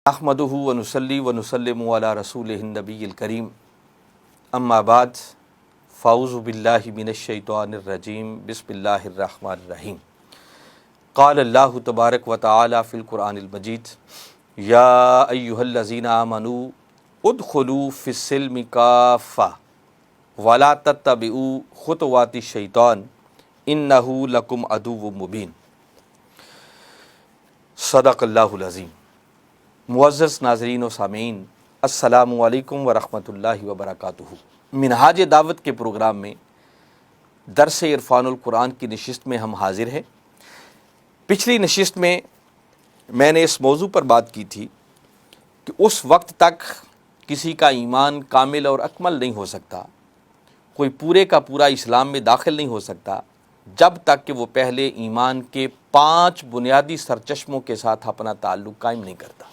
احمدہ ونصلی ونسلم علی رسولہ النبی الکریم اما بعد فاعوذ باللہ من الشیطان الرجیم بسم اللہ الرحمن الرحیم قال اللہ تبارک و تعالی فی القرآن المجید یا ایہا الذین آمنوا ادخلوا فی السلم کافہ ولا تتبعوا خطوات الشیطان انہ لکم عدو مبین۔ صدق اللہ العظیم۔ معزز ناظرین و سامعین، السلام علیکم ورحمۃ اللہ وبرکاتہ۔ منہاج دعوت کے پروگرام میں درس عرفان القرآن کی نشست میں ہم حاضر ہیں۔ پچھلی نشست میں میں نے اس موضوع پر بات کی تھی کہ اس وقت تک کسی کا ایمان کامل اور اکمل نہیں ہو سکتا، کوئی پورے کا پورا اسلام میں داخل نہیں ہو سکتا جب تک کہ وہ پہلے ایمان کے 5 بنیادی سرچشموں کے ساتھ اپنا تعلق قائم نہیں کرتا،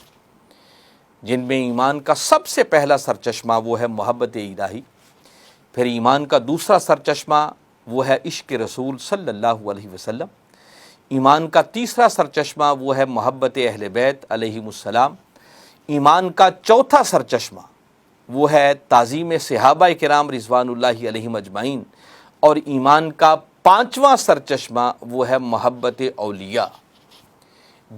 جن میں ایمان کا سب سے پہلا سرچشمہ وہ ہے محبت الہی، پھر ایمان کا دوسرا سرچشمہ وہ ہے عشق رسول صلی اللہ علیہ وسلم، ایمان کا تیسرا سرچشمہ وہ ہے محبت اہل بیت علیہم السلام، ایمان کا چوتھا سرچشمہ وہ ہے تعظیم صحابہ کرام رضوان اللہ علیہم اجمعین، اور ایمان کا 5واں سرچشمہ وہ ہے محبت اولیاء۔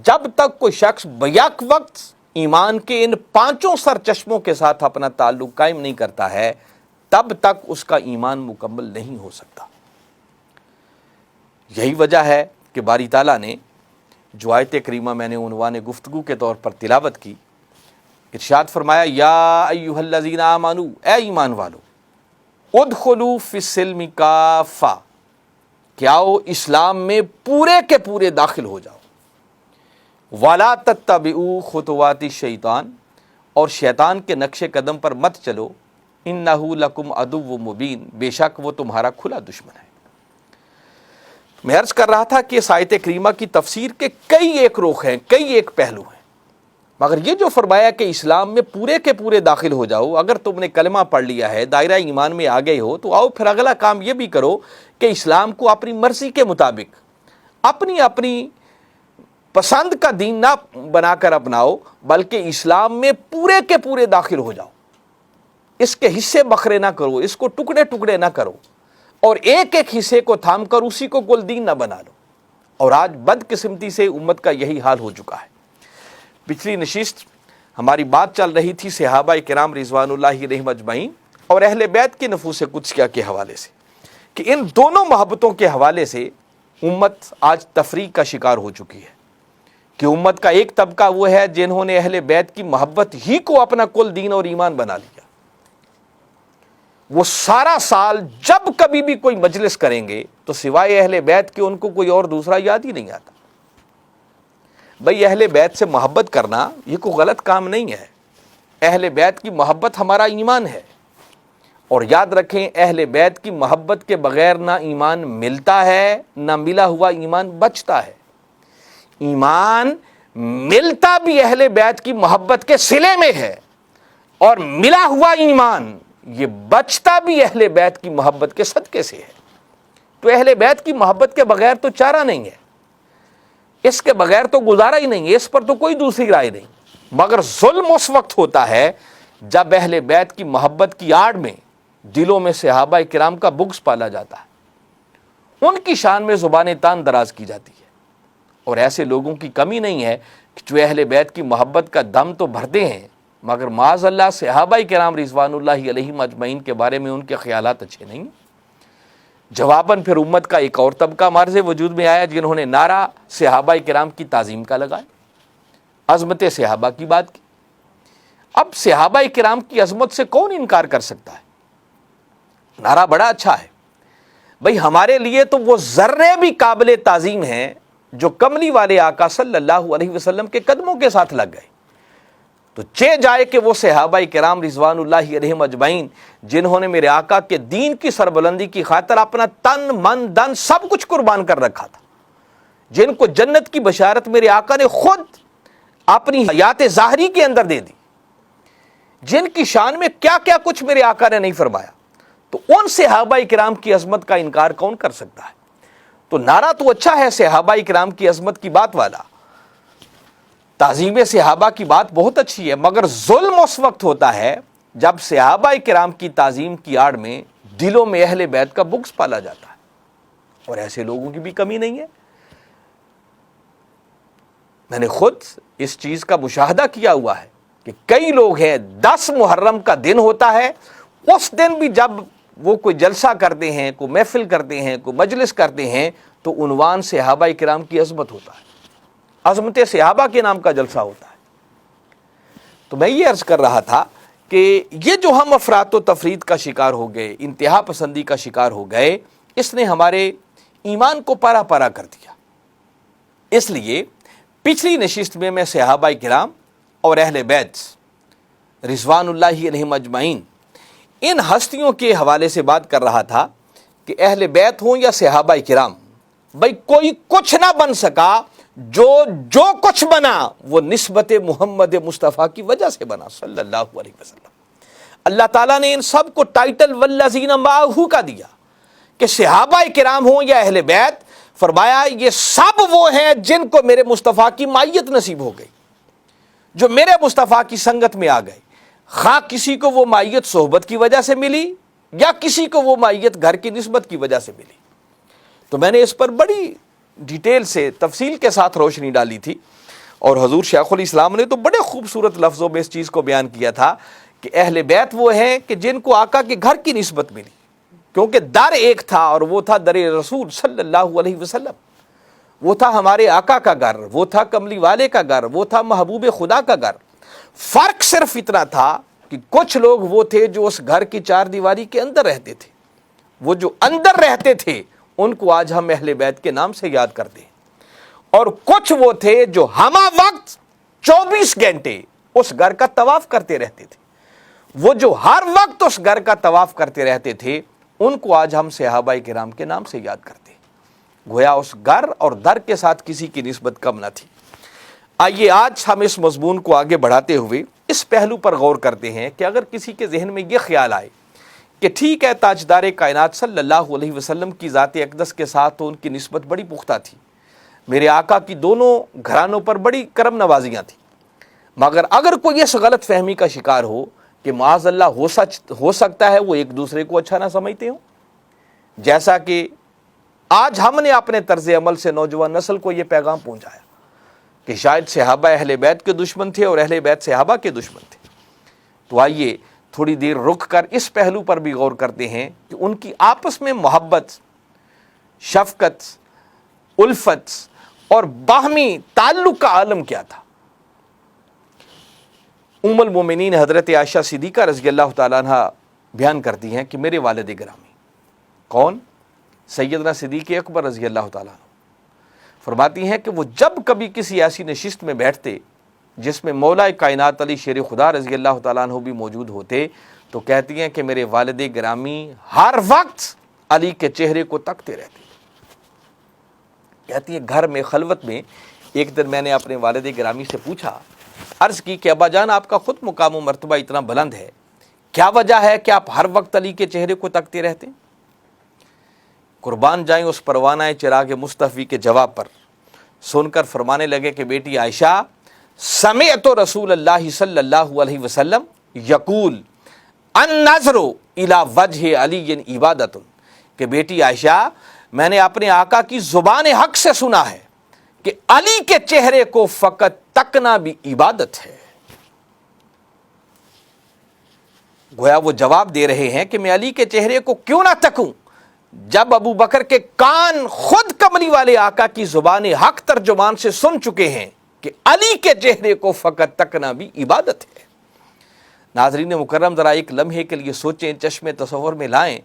جب تک کوئی شخص بیک وقت ایمان کے ان 5 سرچشموں کے ساتھ اپنا تعلق قائم نہیں کرتا ہے، تب تک اس کا ایمان مکمل نہیں ہو سکتا۔ یہی وجہ ہے کہ باری تعالیٰ نے جو آیت کریمہ میں نے عنوان گفتگو کے طور پر تلاوت کی، ارشاد فرمایا یا ایھا الذین آمنوا، اے ایمان والو، ادخلوا فی السلم کافہ، کہ آؤ اسلام میں پورے کے پورے داخل ہو جاؤ، وَلَا تَتَّبِعُوا خُطُوَاتِ الشَّیطان، اور شیطان کے نقش قدم پر مت چلو، اِنَّهُ لَکُمْ عَدُوٌّ مُبِینٌ، بے شک وہ تمہارا کھلا دشمن ہے۔ میں عرض کر رہا تھا کہ اس آیت کریمہ کی تفسیر کے کئی ایک رخ ہیں، کئی ایک پہلو ہیں، مگر یہ جو فرمایا کہ اسلام میں پورے کے پورے داخل ہو جاؤ، اگر تم نے کلمہ پڑھ لیا ہے، دائرہ ایمان میں آ گئے ہو، تو آؤ پھر اگلا کام یہ بھی کرو کہ اسلام کو اپنی مرضی کے مطابق، اپنی پسند کا دین نہ بنا کر اپناؤ، بلکہ اسلام میں پورے کے پورے داخل ہو جاؤ، اس کے حصے بکھرے نہ کرو، اس کو ٹکڑے ٹکڑے نہ کرو، اور ایک ایک حصے کو تھام کر اسی کو کل دین نہ بنا لو۔ اور آج بدقسمتی سے امت کا یہی حال ہو چکا ہے۔ پچھلی نشست ہماری بات چل رہی تھی صحابہ کرام رضوان اللہ علیہم اجمعین اور اہل بیت کی نفوس قدسیہ کے حوالے سے، کہ ان دونوں محبتوں کے حوالے سے امت آج تفریق کا شکار ہو چکی ہے، کہ امت کا ایک طبقہ وہ ہے جنہوں نے اہل بیت کی محبت ہی کو اپنا کل دین اور ایمان بنا لیا۔ وہ سارا سال جب کبھی بھی کوئی مجلس کریں گے تو سوائے اہل بیت کے ان کو کوئی اور دوسرا یاد ہی نہیں آتا۔ بھئی اہل بیت سے محبت کرنا یہ کوئی غلط کام نہیں ہے، اہل بیت کی محبت ہمارا ایمان ہے، اور یاد رکھیں اہل بیت کی محبت کے بغیر نہ ایمان ملتا ہے، نہ ملا ہوا ایمان بچتا ہے۔ ایمان ملتا بھی اہل بیت کی محبت کے صلے میں ہے، اور ملا ہوا ایمان یہ بچتا بھی اہل بیت کی محبت کے صدقے سے ہے۔ تو اہل بیت کی محبت کے بغیر تو چارہ نہیں ہے، اس کے بغیر تو گزارا ہی نہیں ہے، اس پر تو کوئی دوسری رائے نہیں۔ مگر ظلم اس وقت ہوتا ہے جب اہل بیت کی محبت کی آڑ میں دلوں میں صحابہ کرام کا بغض پالا جاتا ہے، ان کی شان میں زبان تان دراز کی جاتی ہے، اور ایسے لوگوں کی کمی نہیں ہے کہ جو اہل بیت کی محبت کا دم تو بھرتے ہیں، مگر معاذ اللہ صحابہ کرام رضوان اللہ علیہم اجمعین کے بارے میں ان کے خیالات اچھے نہیں۔ جواباً پھر امت کا ایک اور طبقہ مارز وجود میں آیا جنہوں نے نعرہ صحابہ کرام کی تعظیم کا لگایا، عظمت صحابہ کی بات کی۔ اب صحابہ کرام کی عظمت سے کون انکار کر سکتا ہے؟ نعرہ بڑا اچھا ہے، بھئی ہمارے لیے تو وہ ذرے بھی قابل تعظیم ہیں جو کملی والے آقا صلی اللہ علیہ وسلم کے قدموں کے ساتھ لگ گئے۔ تو جائے کہ وہ صحابہ کرام رضوان اللہ علیہم اجمعین جنہوں نے میرے آقا کے دین کی سربلندی کی خاطر اپنا تن من دن سب کچھ قربان کر رکھا تھا، جن کو جنت کی بشارت میرے آقا نے خود اپنی حیات ظاہری کے اندر دے دی، جن کی شان میں کیا کیا کچھ میرے آقا نے نہیں فرمایا، تو ان صحابہ کرام کی عظمت کا انکار کون کر سکتا ہے؟ تو نعرہ تو اچھا ہے صحابہ کرام کی عظمت کی بات والا، تعظیم صحابہ کی بات بہت اچھی ہے، مگر ظلم اس وقت ہوتا ہے جب صحابہ کرام کی تعظیم کی آڑ میں دلوں میں اہل بیت کا بغض پالا جاتا ہے، اور ایسے لوگوں کی بھی کمی نہیں ہے۔ میں نے خود اس چیز کا مشاہدہ کیا ہوا ہے کہ کئی لوگ ہیں، 10 محرم کا دن ہوتا ہے، اس دن بھی جب وہ کوئی جلسہ کرتے ہیں، کوئی محفل کرتے ہیں، کوئی مجلس کرتے ہیں، تو عنوان صحابہ کرام کی عظمت ہوتا ہے، عظمت صحابہ کے نام کا جلسہ ہوتا ہے۔ تو میں یہ عرض کر رہا تھا کہ یہ جو ہم افراط و تفرید کا شکار ہو گئے، انتہا پسندی کا شکار ہو گئے، اس نے ہمارے ایمان کو پارا پارا کر دیا۔ اس لیے پچھلی نشست میں صحابہ کرام اور اہل بیت رضوان اللہ علیہم اجمعین ان ہستیوں کے حوالے سے بات کر رہا تھا کہ اہل بیت ہوں یا صحابہ کرام، بھائی کوئی کچھ نہ بن سکا، جو کچھ بنا وہ نسبت محمد مصطفیٰ کی وجہ سے بنا صلی اللہ علیہ وسلم۔ اللہ تعالیٰ نے ان سب کو ٹائٹل والذین معہ کا دیا کہ صحابہ کرام ہوں یا اہل بیت، فرمایا یہ سب وہ ہیں جن کو میرے مصطفیٰ کی معیت نصیب ہو گئی، جو میرے مصطفیٰ کی سنگت میں آ گئے، خواہ کسی کو وہ معیت صحبت کی وجہ سے ملی یا کسی کو وہ معیت گھر کی نسبت کی وجہ سے ملی۔ تو میں نے اس پر بڑی ڈیٹیل سے تفصیل کے ساتھ روشنی ڈالی تھی، اور حضور شیخ الاسلام نے تو بڑے خوبصورت لفظوں میں اس چیز کو بیان کیا تھا کہ اہل بیت وہ ہیں کہ جن کو آقا کے گھر کی نسبت ملی، کیونکہ در ایک تھا اور وہ تھا در رسول صلی اللہ علیہ وسلم، وہ تھا ہمارے آقا کا گھر، وہ تھا کملی والے کا گھر، وہ تھا محبوب خدا کا گھر۔ فرق صرف اتنا تھا کہ کچھ لوگ وہ تھے جو اس گھر کی چار دیواری کے اندر رہتے تھے، وہ جو اندر رہتے تھے ان کو آج ہم اہل بیت کے نام سے یاد کرتے ہیں، اور کچھ وہ تھے جو ہمہ وقت 24 گھنٹے اس گھر کا طواف کرتے رہتے تھے، وہ جو ہر وقت اس گھر کا طواف کرتے رہتے تھے، ان کو آج ہم صحابہ کرام کے نام سے یاد کرتے ہیں۔ گویا اس گھر اور در کے ساتھ کسی کی نسبت کم نہ تھی۔ آئیے آج ہم اس مضمون کو آگے بڑھاتے ہوئے اس پہلو پر غور کرتے ہیں کہ اگر کسی کے ذہن میں یہ خیال آئے کہ ٹھیک ہے تاجدار کائنات صلی اللہ علیہ وسلم کی ذات اقدس کے ساتھ تو ان کی نسبت بڑی پختہ تھی، میرے آقا کی دونوں گھرانوں پر بڑی کرم نوازیاں تھیں، مگر اگر کوئی اس غلط فہمی کا شکار ہو کہ معاذ اللہ ہو سکتا ہے وہ ایک دوسرے کو اچھا نہ سمجھتے ہوں، جیسا کہ آج ہم نے اپنے طرز عمل سے نوجوان نسل کو یہ پیغام پہنچایا کہ شاید صحابہ اہل بیت کے دشمن تھے اور اہل بیت صحابہ کے دشمن تھے، تو آئیے تھوڑی دیر رک کر اس پہلو پر بھی غور کرتے ہیں کہ ان کی آپس میں محبت، شفقت، الفت اور باہمی تعلق کا عالم کیا تھا۔ ام المومنین حضرت عائشہ صدیقہ رضی اللہ تعالیٰ عنہ بیان کرتی ہیں کہ میرے والد گرامی، کون؟ سیدنا صدیق اکبر رضی اللہ تعالیٰ عنہ، فرماتی ہیں کہ وہ جب کبھی کسی ایسی نشست میں بیٹھتے جس میں مولا کائنات علی شیر خدا رضی اللہ تعالیٰ عنہ بھی موجود ہوتے، تو کہتی ہیں کہ میرے والد گرامی ہر وقت علی کے چہرے کو تکتے رہتے۔ کہتی ہے گھر میں خلوت میں ایک دن میں نے اپنے والد گرامی سے پوچھا، عرض کی کہ ابا جان آپ کا خود مقام و مرتبہ اتنا بلند ہے، کیا وجہ ہے کہ آپ ہر وقت علی کے چہرے کو تکتے رہتے؟ قربان جائیں اس پروانہ چراغ مصطفی کے جواب پر، سن کر فرمانے لگے کہ بیٹی عائشہ، سمعت رسول اللہ صلی اللہ علیہ وسلم یقول النظر الی وجہ علی عبادت، کہ بیٹی عائشہ میں نے اپنے آقا کی زبان حق سے سنا ہے کہ علی کے چہرے کو فقط تکنا بھی عبادت ہے۔ گویا وہ جواب دے رہے ہیں کہ میں علی کے چہرے کو کیوں نہ تکوں، جب ابو بکر کے کان خود کملی والے آقا کی زبان حق ترجمان سے سن چکے ہیں کہ علی کے چہرے کو فقط تکنا بھی عبادت ہے۔ ناظرین مکرم ذرا ایک لمحے کے لیے سوچیں، چشم تصور میں لائیں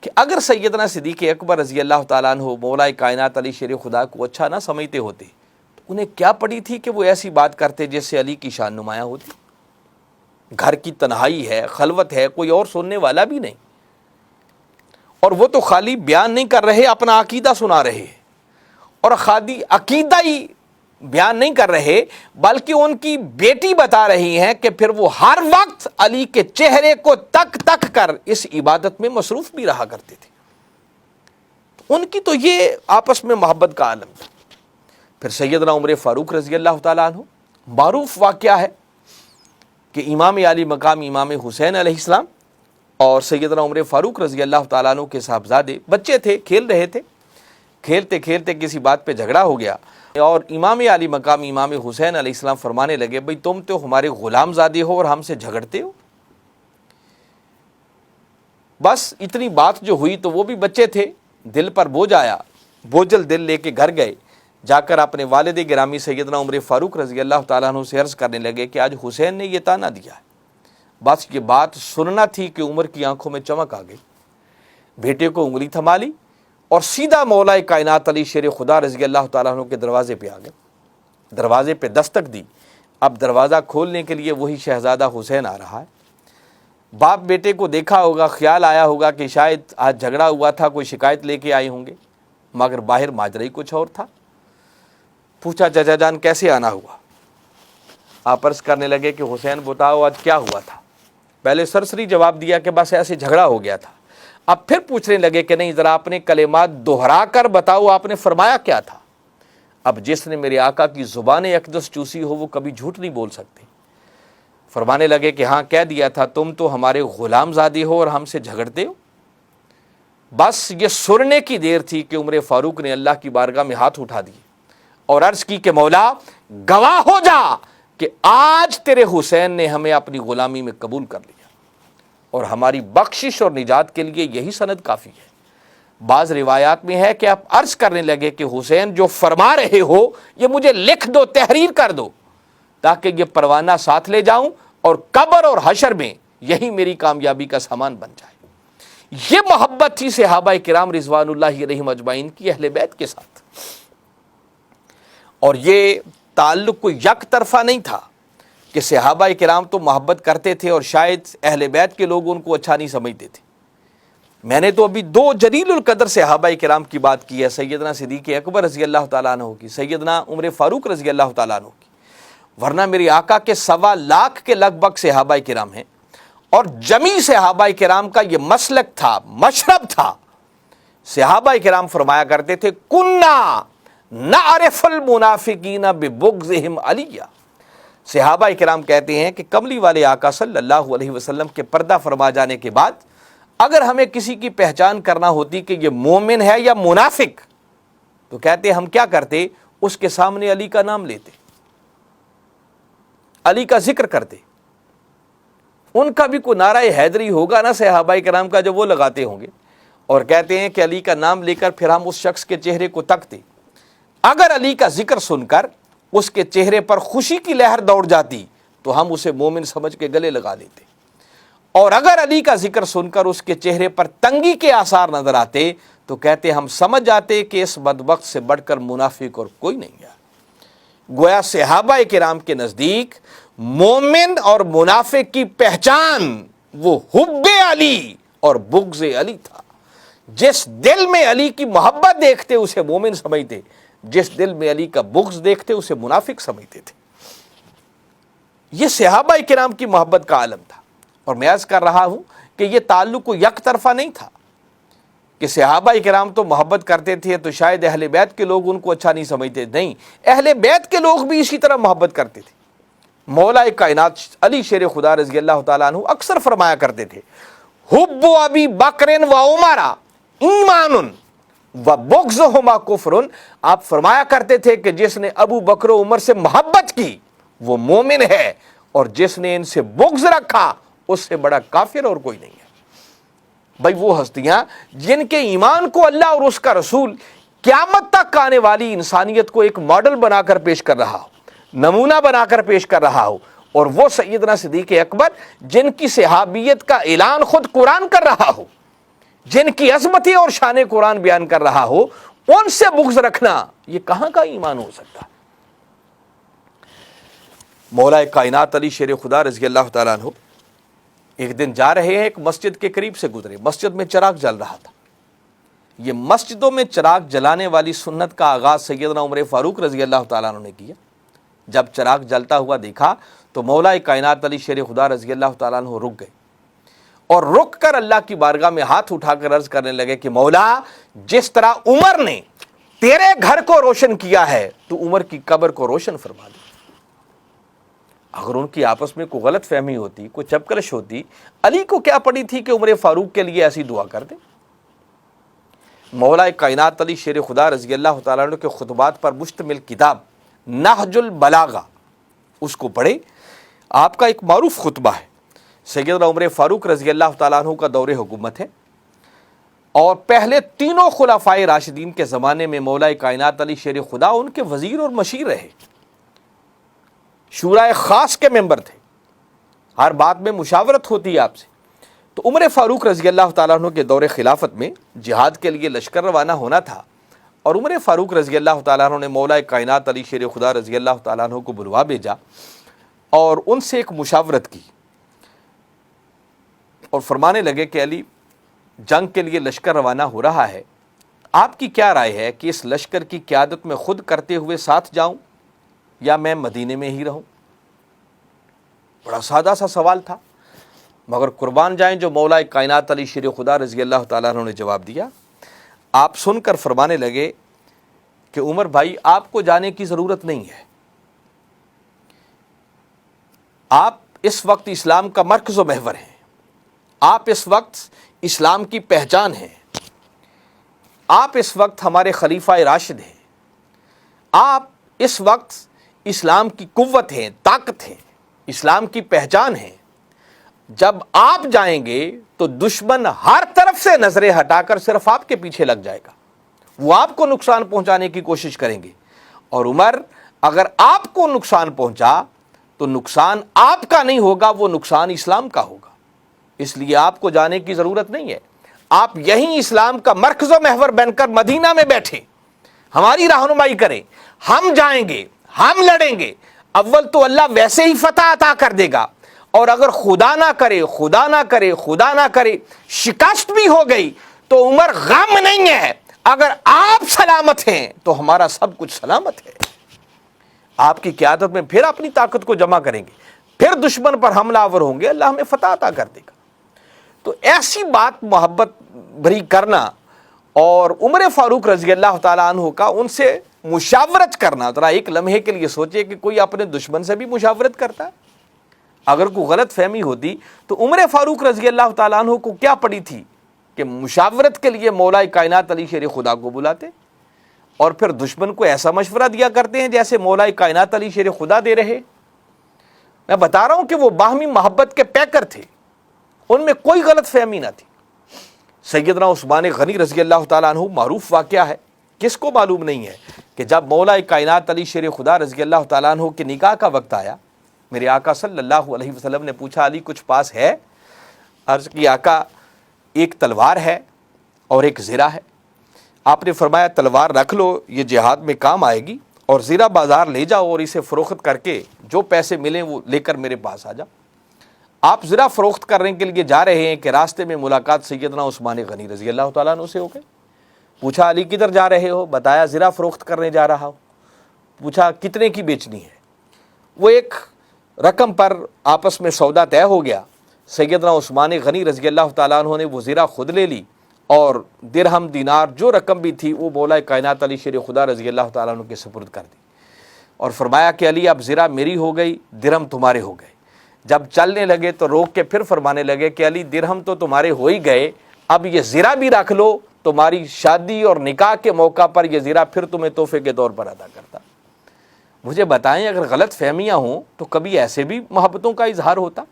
کہ اگر سیدنا صدیق اکبر رضی اللہ تعالیٰ عنہ مولا کائنات علی شیر خدا کو اچھا نہ سمجھتے ہوتے تو انہیں کیا پڑی تھی کہ وہ ایسی بات کرتے جس سے علی کی شان نمایاں ہوتی؟ گھر کی تنہائی ہے، خلوت ہے، کوئی اور سننے والا بھی نہیں، اور وہ تو خالی بیان نہیں کر رہے، اپنا عقیدہ سنا رہے ہیں، اور خالی عقیدہ ہی بیان نہیں کر رہے بلکہ ان کی بیٹی بتا رہی ہیں کہ پھر وہ ہر وقت علی کے چہرے کو تک تک کر اس عبادت میں مصروف بھی رہا کرتے تھے۔ ان کی تو یہ آپس میں محبت کا عالم تھا۔ پھر سیدنا عمر فاروق رضی اللہ تعالیٰ عنہ، معروف واقعہ ہے کہ امام علی مقام امام حسین علیہ السلام اور سیدنا عمر فاروق رضی اللہ تعالیٰ عنہ کے صاحبزادے بچے تھے، کھیل رہے تھے، کھیلتے کھیلتے کسی بات پہ جھگڑا ہو گیا اور امام علی مقام امام حسین علیہ السلام فرمانے لگے بھئی تم تو ہمارے غلام زادے ہو اور ہم سے جھگڑتے ہو۔ بس اتنی بات جو ہوئی تو وہ بھی بچے تھے، دل پر بوجھ آیا، بوجھل دل لے کے گھر گئے، جا کر اپنے والد گرامی سیدنا عمر فاروق رضی اللہ تعالیٰ عنہ سے عرض کرنے لگے کہ آج حسین نے یہ طعنہ دیا ہے۔ بس یہ بات سننا تھی کہ عمر کی آنکھوں میں چمک آ گئی، بیٹے کو انگلی تھما لی اور سیدھا مولا کائنات علی شیر خدا رضی اللہ تعالیٰ عنہ کے دروازے پہ آ گئے، دروازے پہ دستک دی۔ اب دروازہ کھولنے کے لیے وہی شہزادہ حسین آ رہا ہے۔ باپ بیٹے کو دیکھا ہوگا، خیال آیا ہوگا کہ شاید آج جھگڑا ہوا تھا، کوئی شکایت لے کے آئے ہوں گے، مگر باہر ماجرا ہی کچھ اور تھا۔ پوچھا چچا جان کیسے آنا ہوا؟ آپ عرض کرنے لگے کہ حسین بتاؤ آج کیا ہوا تھا؟ پہلے سرسری جواب دیا کہ بس ایسے جھگڑا ہو گیا تھا۔ اب پھر پوچھنے لگے کہ نہیں ذرا اپنے کلمات دہرا کر بتاؤ آپ نے فرمایا کیا تھا؟ اب جس نے میرے آقا کی زبان اقدس چوسی ہو وہ کبھی جھوٹ نہیں بول سکتے۔ فرمانے لگے کہ ہاں کہہ دیا تھا تم تو ہمارے غلام زادے ہو اور ہم سے جھگڑتے ہو۔ بس یہ سننے کی دیر تھی کہ عمر فاروق نے اللہ کی بارگاہ میں ہاتھ اٹھا دیے اور عرض کی کہ مولا گواہ ہو جا کہ آج تیرے حسین نے ہمیں اپنی غلامی میں قبول کر لیا اور ہماری بخشش اور نجات کے لیے یہی سند کافی ہے۔ بعض روایات میں ہے کہ آپ عرض کرنے لگے کہ حسین جو فرما رہے ہو یہ مجھے لکھ دو، تحریر کر دو تاکہ یہ پروانہ ساتھ لے جاؤں اور قبر اور حشر میں یہی میری کامیابی کا سامان بن جائے۔ یہ محبت تھی صحابہ کرام رضوان اللہ علیہم اجمعین کی اہل بیت کے ساتھ، اور یہ تعلق کوئی یک طرفہ نہیں تھا کہ صحابہ کرام تو محبت کرتے تھے اور شاید اہل بیت کے لوگ ان کو اچھا نہیں سمجھتے تھے۔ میں نے تو ابھی دو جلیل القدر صحابہ کرام کی بات کی ہے، سیدنا صدیق اکبر رضی اللہ تعالیٰ عنہ کی، سیدنا عمر فاروق رضی اللہ تعالیٰ عنہ کی، ورنہ میرے آقا کے 1.25 لاکھ کے لگ بھگ صحابہ کرام ہیں اور جمی صحابہ کرام کا یہ مسلک تھا، مشرب تھا۔ صحابہ کرام فرمایا کرتے تھے کننا نعرف المنافقین ببغضہم علیہ۔ صحابہ کرام کہتے ہیں کہ کملی والے آقا صلی اللہ علیہ وسلم کے پردہ فرما جانے کے بعد اگر ہمیں کسی کی پہچان کرنا ہوتی کہ یہ مومن ہے یا منافق تو کہتے ہم کیا کرتے، اس کے سامنے علی کا نام لیتے، علی کا ذکر کرتے۔ ان کا بھی کوئی نعرہ حیدری ہوگا نا صحابہ کرام کا جو وہ لگاتے ہوں گے، اور کہتے ہیں کہ علی کا نام لے کر پھر ہم اس شخص کے چہرے کو تکتے۔ اگر علی کا ذکر سن کر اس کے چہرے پر خوشی کی لہر دوڑ جاتی تو ہم اسے مومن سمجھ کے گلے لگا لیتے، اور اگر علی کا ذکر سن کر اس کے چہرے پر تنگی کے آثار نظر آتے تو کہتے ہم سمجھ جاتے کہ اس بدبخت سے بڑھ کر منافق اور کوئی نہیں ہے۔ گویا صحابہ کرام کے نزدیک مومن اور منافق کی پہچان وہ حب علی اور بغض علی تھا۔ جس دل میں علی کی محبت دیکھتے اسے مومن سمجھتے، جس دل میں علی کا بغض دیکھتے اسے منافق سمجھتے تھے۔ یہ صحابہ کرام کی محبت کا عالم تھا، اور میں عرض کر رہا ہوں کہ یہ تعلق کو یک طرفہ نہیں تھا کہ صحابہ کرام تو محبت کرتے تھے تو شاید اہل بیت کے لوگ ان کو اچھا نہیں سمجھتے، نہیں، اہل بیت کے لوگ بھی اسی طرح محبت کرتے تھے۔ مولا کائنات علی شیر خدا رضی اللہ تعالیٰ عنہ اکثر فرمایا کرتے تھے حب ابی بکر و عمر ایمان و بغضہما کفر۔ آپ فرمایا کرتے تھے کہ جس نے ابو بکر و عمر سے محبت کی وہ مومن ہے، اور جس نے ان سے بغض رکھا اس سے بڑا کافر اور کوئی نہیں ہے۔ بھائی وہ ہستیاں جن کے ایمان کو اللہ اور اس کا رسول قیامت تک آنے والی انسانیت کو ایک ماڈل بنا کر پیش کر رہا ہو، نمونہ بنا کر پیش کر رہا ہو، اور وہ سیدنا صدیق اکبر جن کی صحابیت کا اعلان خود قرآن کر رہا ہو، جن کی عظمتیں اور شان قرآن بیان کر رہا ہو، ان سے بغض رکھنا یہ کہاں کا ایمان ہو سکتا؟ مولا کائنات علی شیر خدا رضی اللہ تعالیٰ عنہ ایک دن جا رہے ہیں، ایک مسجد کے قریب سے گزرے، مسجد میں چراغ جل رہا تھا۔ یہ مسجدوں میں چراغ جلانے والی سنت کا آغاز سیدنا عمر فاروق رضی اللہ تعالیٰ عنہ نے کیا۔ جب چراغ جلتا ہوا دیکھا تو مولا کائنات علی شیر خدا رضی اللہ تعالیٰ عنہ رک گئے، اور رک کر اللہ کی بارگاہ میں ہاتھ اٹھا کر عرض کرنے لگے کہ مولا جس طرح عمر نے تیرے گھر کو روشن کیا ہے تو عمر کی قبر کو روشن فرما دے۔ اگر ان کی آپس میں کوئی غلط فہمی ہوتی، کوئی چپکلش ہوتی، علی کو کیا پڑی تھی کہ عمر فاروق کے لیے ایسی دعا کر دے؟ مولا کائنات علی شیر خدا رضی اللہ تعالیٰ عنہ کے خطبات پر مشتمل کتاب نہج البلاغہ، اس کو پڑھے۔ آپ کا ایک معروف خطبہ ہے، سیدنا عمر فاروق رضی اللہ تعالیٰ عنہ کا دور حکومت ہے، اور پہلے تینوں خلفائے راشدین کے زمانے میں مولا کائنات علی شیر خدا ان کے وزیر اور مشیر رہے، شورائے خاص کے ممبر تھے، ہر بات میں مشاورت ہوتی ہے آپ سے۔ تو عمر فاروق رضی اللہ تعالیٰ عنہ کے دور خلافت میں جہاد کے لیے لشکر روانہ ہونا تھا، اور عمر فاروق رضی اللہ تعالیٰ عنہ نے مولا کائنات علی شیر خدا رضی اللہ تعالیٰ عنہ کو بلوا بھیجا اور ان سے ایک مشاورت کی، اور فرمانے لگے کہ علی، جنگ کے لیے لشکر روانہ ہو رہا ہے، آپ کی کیا رائے ہے کہ اس لشکر کی قیادت میں خود کرتے ہوئے ساتھ جاؤں یا میں مدینے میں ہی رہوں؟ بڑا سادہ سا سوال تھا، مگر قربان جائیں جو مولا کائنات علی شیر خدا رضی اللہ تعالیٰ عنہ نے جواب دیا۔ آپ سن کر فرمانے لگے کہ عمر بھائی، آپ کو جانے کی ضرورت نہیں ہے، آپ اس وقت اسلام کا مرکز و محور ہیں، آپ اس وقت اسلام کی پہچان ہیں، آپ اس وقت ہمارے خلیفہ راشد ہیں، آپ اس وقت اسلام کی قوت ہیں، طاقت ہیں، اسلام کی پہچان ہیں۔ جب آپ جائیں گے تو دشمن ہر طرف سے نظریں ہٹا کر صرف آپ کے پیچھے لگ جائے گا، وہ آپ کو نقصان پہنچانے کی کوشش کریں گے، اور عمر، اگر آپ کو نقصان پہنچا تو نقصان آپ کا نہیں ہوگا، وہ نقصان اسلام کا ہوگا، اس لیے آپ کو جانے کی ضرورت نہیں ہے، آپ یہیں اسلام کا مرکز و محور بن کر مدینہ میں بیٹھیں، ہماری رہنمائی کریں، ہم جائیں گے، ہم لڑیں گے، اول تو اللہ ویسے ہی فتح عطا کر دے گا، اور اگر خدا نہ کرے خدا نہ کرے خدا نہ کرے شکست بھی ہو گئی تو عمر غم نہیں ہے، اگر آپ سلامت ہیں تو ہمارا سب کچھ سلامت ہے۔ آپ کی قیادت میں پھر اپنی طاقت کو جمع کریں گے، پھر دشمن پر حملہ آور ہوں گے، اللہ ہمیں فتح عطا کر دے گا۔ تو ایسی بات محبت بھری کرنا اور عمر فاروق رضی اللہ تعالیٰ عنہ کا ان سے مشاورت کرنا، ذرا ایک لمحے کے لیے سوچئے کہ کوئی اپنے دشمن سے بھی مشاورت کرتا ہے؟ اگر کوئی غلط فہمی ہوتی تو عمر فاروق رضی اللہ تعالیٰ عنہ کو کیا پڑی تھی کہ مشاورت کے لیے مولا کائنات علی شیر خدا کو بلاتے اور پھر دشمن کو ایسا مشورہ دیا کرتے ہیں جیسے مولا کائنات علی شیر خدا دے رہے۔ میں بتا رہا ہوں کہ وہ باہمی محبت کے پیکر تھے، ان میں کوئی غلط فہمی نہ تھی۔ سیدنا عثمان غنی رضی اللہ تعالیٰ عنہ، معروف واقعہ ہے، کس کو معلوم نہیں ہے کہ جب مولا کائنات علی شیر خدا رضی اللہ تعالیٰ عنہ کے نکاح کا وقت آیا، میرے آقا صلی اللہ علیہ وسلم نے پوچھا، علی کچھ پاس ہے؟ عرض کی، آقا ایک تلوار ہے اور ایک زرہ ہے۔ آپ نے فرمایا تلوار رکھ لو، یہ جہاد میں کام آئے گی، اور زرہ بازار لے جاؤ اور اسے فروخت کر کے جو پیسے ملیں وہ لے کر میرے پاس آ جاؤ۔ آپ زرہ فروخت کرنے کے لیے جا رہے ہیں کہ راستے میں ملاقات سیدنا عثمان غنی رضی اللہ تعالیٰ عنہ سے ہو گئی۔ پوچھا علی کدھر جا رہے ہو؟ بتایا زرہ فروخت کرنے جا رہا ہو۔ پوچھا کتنے کی بیچنی ہے؟ وہ ایک رقم پر آپس میں سودا طے ہو گیا۔ سیدنا عثمان غنی رضی اللہ تعالیٰ عنہ نے وہ زرہ خود لے لی اور درہم دینار جو رقم بھی تھی وہ مولا کائنات علی شیر خدا رضی اللہ تعالیٰ عنہ کے سپرد کر دی، اور فرمایا کہ علی اب زرہ میری ہو گئی، درہم تمہارے ہو گئے۔ جب چلنے لگے تو روک کے پھر فرمانے لگے کہ علی درہم تو تمہارے ہو ہی گئے، اب یہ زرہ بھی رکھ لو، تمہاری شادی اور نکاح کے موقع پر یہ زرہ پھر تمہیں تحفے کے طور پر ادا کرتا۔ مجھے بتائیں اگر غلط فہمیاں ہوں تو کبھی ایسے بھی محبتوں کا اظہار ہوتا؟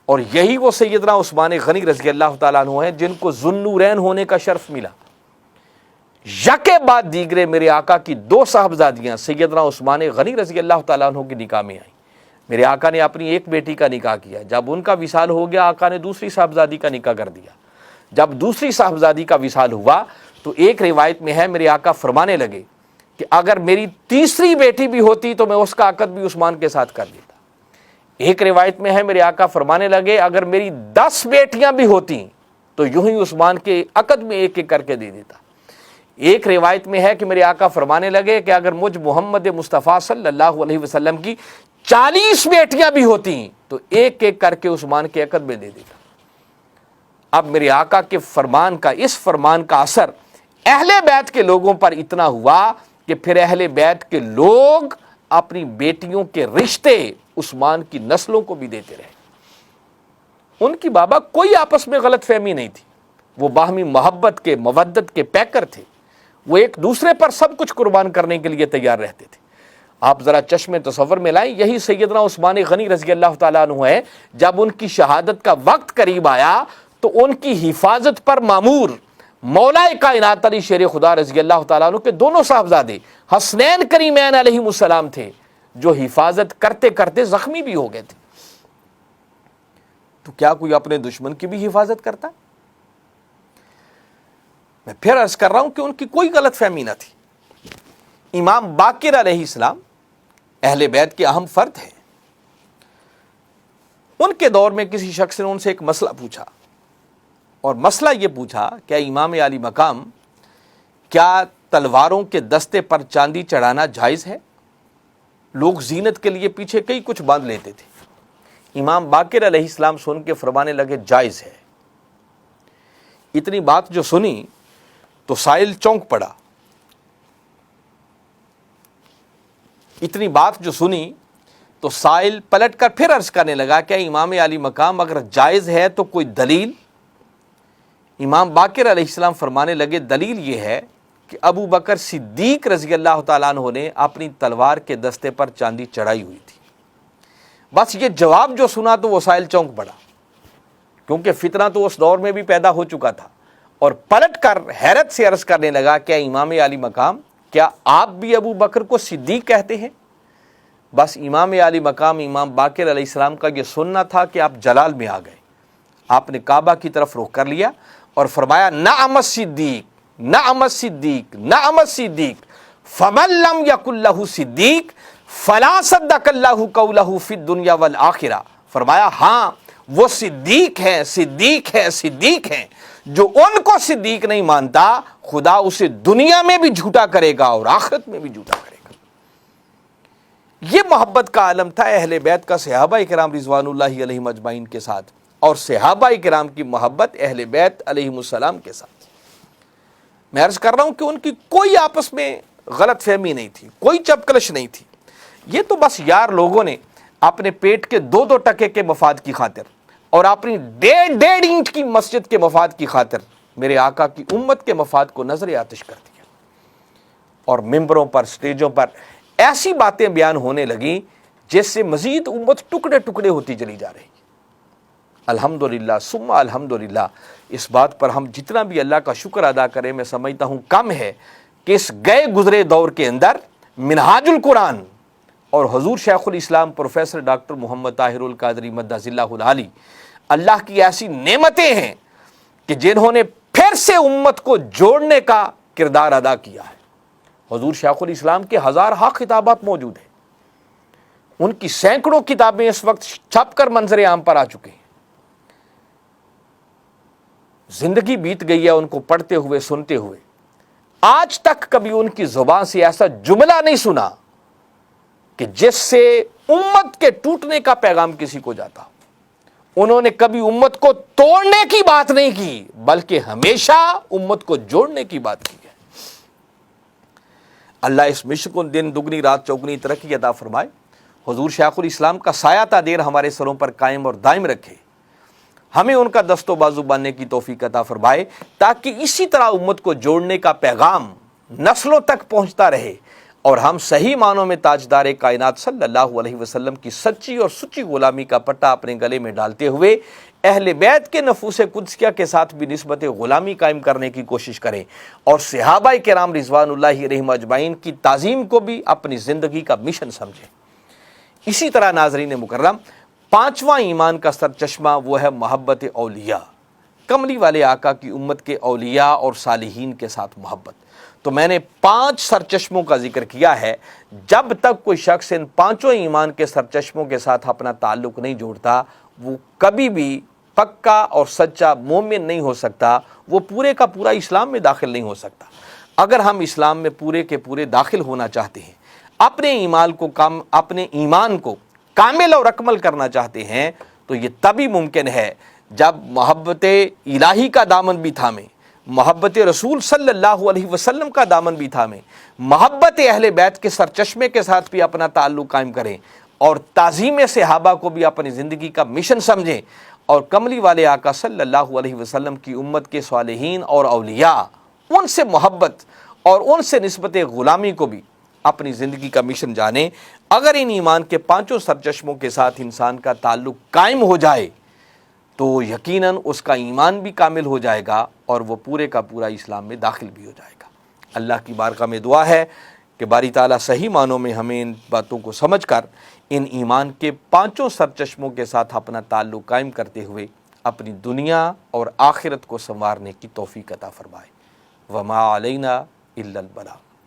اور یہی وہ سیدنا عثمان غنی رضی اللہ تعالیٰ عنہ ہیں جن کو ذوالنورین ہونے کا شرف ملا۔ یکے بعد دیگرے میرے آقا کی دو صاحبزادیاں سیدنا عثمان غنی رضی اللہ تعالیٰ عنہ کی نکاح میں آئیں۔ میرے آقا نے اپنی ایک بیٹی کا نکاح کیا، جب ان کا وصال ہو گیا آقا نے دوسری صاحبزادی کا نکاح کر دیا۔ جب دوسری صاحبزادی کا وصال ہوا تو ایک روایت میں ہے میرے آقا فرمانے لگے کہ اگر میری تیسری بیٹی بھی ہوتی تو میں اس کا عقد بھی عثمان کے ساتھ کر دیتا۔ ایک روایت میں ہے میرے آقا فرمانے لگے اگر میری 10 بیٹیاں بھی ہوتی تو یوں ہی عثمان کے عقد میں ایک ایک کر کے دے دیتا۔ ایک روایت میں ہے کہ میرے آقا فرمانے لگے کہ اگر مجھ محمد مصطفیٰ صلی اللہ علیہ وسلم کی 40 بیٹیاں بھی ہوتی تو ایک ایک کر کے عثمان کے عقد میں دے دیتا۔ اب میرے آقا کے فرمان کا، اس فرمان کا اثر اہل بیت کے لوگوں پر اتنا ہوا کہ پھر اہل بیت کے لوگ اپنی بیٹیوں کے رشتے عثمان کی نسلوں کو بھی دیتے رہے۔ ان کی بابا کوئی آپس میں غلط فہمی نہیں تھی، وہ باہمی محبت کے، مودت کے پیکر تھے، وہ ایک دوسرے پر سب کچھ قربان کرنے کے لیے تیار رہتے تھے۔ آپ ذرا چشم تصور میں لائیں، یہی سیدنا عثمان غنی رضی اللہ تعالیٰ عنہ ہے، جب ان کی شہادت کا وقت قریب آیا تو ان کی حفاظت پر مامور مولا کائنات علی شیر خدا رضی اللہ تعالیٰ عنہ کے دونوں صاحبزادے حسنین کریمین علیہم السلام تھے، جو حفاظت کرتے کرتے زخمی بھی ہو گئے تھے۔ تو کیا کوئی اپنے دشمن کی بھی حفاظت کرتا؟ میں پھر عرض کر رہا ہوں کہ ان کی کوئی غلط فہمی نہ تھی۔ امام باقر علیہ السلام اہل بیت کے اہم فرد ہیں۔ ان کے دور میں کسی شخص نے ان سے ایک مسئلہ پوچھا، اور مسئلہ یہ پوچھا کہ امام علی مقام، کیا تلواروں کے دستے پر چاندی چڑھانا جائز ہے؟ لوگ زینت کے لیے پیچھے کئی کچھ باندھ لیتے تھے۔ امام باقر علیہ السلام سن کے فرمانے لگے جائز ہے۔ اتنی بات جو سنی تو سائل چونک پڑا، اتنی بات جو سنی تو سائل پلٹ کر پھر عرض کرنے لگا کہ امام علی مقام اگر جائز ہے تو کوئی دلیل؟ امام باقر علیہ السلام فرمانے لگے دلیل یہ ہے کہ ابو بکر صدیق رضی اللہ تعالیٰ عنہ نے اپنی تلوار کے دستے پر چاندی چڑھائی ہوئی تھی۔ بس یہ جواب جو سنا تو وہ سائل چونک پڑا، کیونکہ فتنہ تو اس دور میں بھی پیدا ہو چکا تھا، اور پلٹ کر حیرت سے عرض کرنے لگا کہ امام علی مقام، کیا آپ بھی ابو بکر کو صدیق کہتے ہیں؟ بس امام علی مقام امام باقر علیہ السلام کا یہ سننا تھا کہ آپ جلال میں آ گئے۔ آپ نے کعبہ کی طرف رخ کر لیا اور فرمایا نعم الصدیق، نعم الصدیق، نعم الصدیق، فمن لم یکن لہ صدیق فلا صدق اللہ قولہ فی الدنیا والآخرہ۔ فرمایا ہاں وہ صدیق ہیں، صدیق ہیں، صدیق ہیں، جو ان کو صدیق نہیں مانتا خدا اسے دنیا میں بھی جھوٹا کرے گا اور آخرت میں بھی جھوٹا کرے گا۔ یہ محبت کا عالم تھا اہل بیت کا صحابہ کرام رضوان اللہ علیہم اجمعین کے ساتھ، اور صحابہ کرام کی محبت اہل بیت علیہم السلام کے ساتھ۔ میں عرض کر رہا ہوں کہ ان کی کوئی آپس میں غلط فہمی نہیں تھی، کوئی چپکلش نہیں تھی۔ یہ تو بس یار لوگوں نے اپنے پیٹ کے 2 ٹکے کے مفاد کی خاطر اور اپنی 1.5 اینٹ کی مسجد کے مفاد کی خاطر میرے آقا کی امت کے مفاد کو نظر آتش کر دیا، اور ممبروں پر، سٹیجوں پر ایسی باتیں بیان ہونے لگیں جس سے مزید امت ٹکڑے ٹکڑے ہوتی چلی جا رہی۔ الحمدللہ ثم الحمدللہ، اس بات پر ہم جتنا بھی اللہ کا شکر ادا کریں میں سمجھتا ہوں کم ہے کہ اس گئے گزرے دور کے اندر منہاج القرآن اور حضور شیخ الاسلام پروفیسر ڈاکٹر محمد طاہر القادری مدہ اللہ العالی اللہ کی ایسی نعمتیں ہیں کہ جنہوں نے پھر سے امت کو جوڑنے کا کردار ادا کیا ہے۔ حضور شیخ الاسلام کے ہزارہا خطابات موجود ہیں، ان کی سینکڑوں کتابیں اس وقت چھپ کر منظر عام پر آ چکے ہیں۔ زندگی بیت گئی ہے ان کو پڑھتے ہوئے، سنتے ہوئے، آج تک کبھی ان کی زبان سے ایسا جملہ نہیں سنا کہ جس سے امت کے ٹوٹنے کا پیغام کسی کو جاتا۔ انہوں نے کبھی امت کو توڑنے کی بات نہیں کی، بلکہ ہمیشہ امت کو جوڑنے کی بات کی ہے۔ اللہ اس مشن کو دن دگنی رات چوگنی ترقی عطا فرمائے، حضور شیخ الاسلام کا سایہ تا دیر ہمارے سروں پر قائم اور دائم رکھے، ہمیں ان کا دست و بازو بننے کی توفیق عطا فرمائے، تاکہ اسی طرح امت کو جوڑنے کا پیغام نسلوں تک پہنچتا رہے، اور ہم صحیح معنوں میں تاجدار کائنات صلی اللہ علیہ وسلم کی سچی اور سچی غلامی کا پٹا اپنے گلے میں ڈالتے ہوئے اہل بیت کے نفوس قدسیہ کے ساتھ بھی نسبت غلامی قائم کرنے کی کوشش کریں، اور صحابہ کرام رضوان اللہ علیہم اجمعین کی تعظیم کو بھی اپنی زندگی کا مشن سمجھیں۔ اسی طرح ناظرین مکرم، 5واں ایمان کا سرچشمہ وہ ہے محبت اولیاء، کملی والے آقا کی امت کے اولیاء اور صالحین کے ساتھ محبت۔ تو میں نے 5 سرچشموں کا ذکر کیا ہے۔ جب تک کوئی شخص ان 5 ایمان کے سرچشموں کے ساتھ اپنا تعلق نہیں جوڑتا، وہ کبھی بھی پکا اور سچا مومن نہیں ہو سکتا، وہ پورے کا پورا اسلام میں داخل نہیں ہو سکتا۔ اگر ہم اسلام میں پورے کے پورے داخل ہونا چاہتے ہیں، اپنے ایمان کو کامل اور اکمل کرنا چاہتے ہیں، تو یہ تبھی ممکن ہے جب محبت الہی کا دامن بھی تھامیں، محبت رسول صلی اللہ علیہ وسلم کا دامن بھی تھامیں، محبت اہل بیت کے سرچشمے کے ساتھ بھی اپنا تعلق قائم کریں، اور تعظیم صحابہ کو بھی اپنی زندگی کا مشن سمجھیں، اور کملی والے آقا صلی اللہ علیہ وسلم کی امت کے صالحین اور اولیاء، ان سے محبت اور ان سے نسبت غلامی کو بھی اپنی زندگی کا مشن جانیں۔ اگر ان ایمان کے پانچوں سرچشموں کے ساتھ انسان کا تعلق قائم ہو جائے تو یقیناً اس کا ایمان بھی کامل ہو جائے گا اور وہ پورے کا پورا اسلام میں داخل بھی ہو جائے گا۔ اللہ کی بارگاہ میں دعا ہے کہ باری تعالیٰ صحیح معنوں میں ہمیں ان باتوں کو سمجھ کر ان ایمان کے پانچوں سرچشموں کے ساتھ اپنا تعلق قائم کرتے ہوئے اپنی دنیا اور آخرت کو سنوارنے کی توفیق عطا فرمائے۔ وما علینا الا البلاغ۔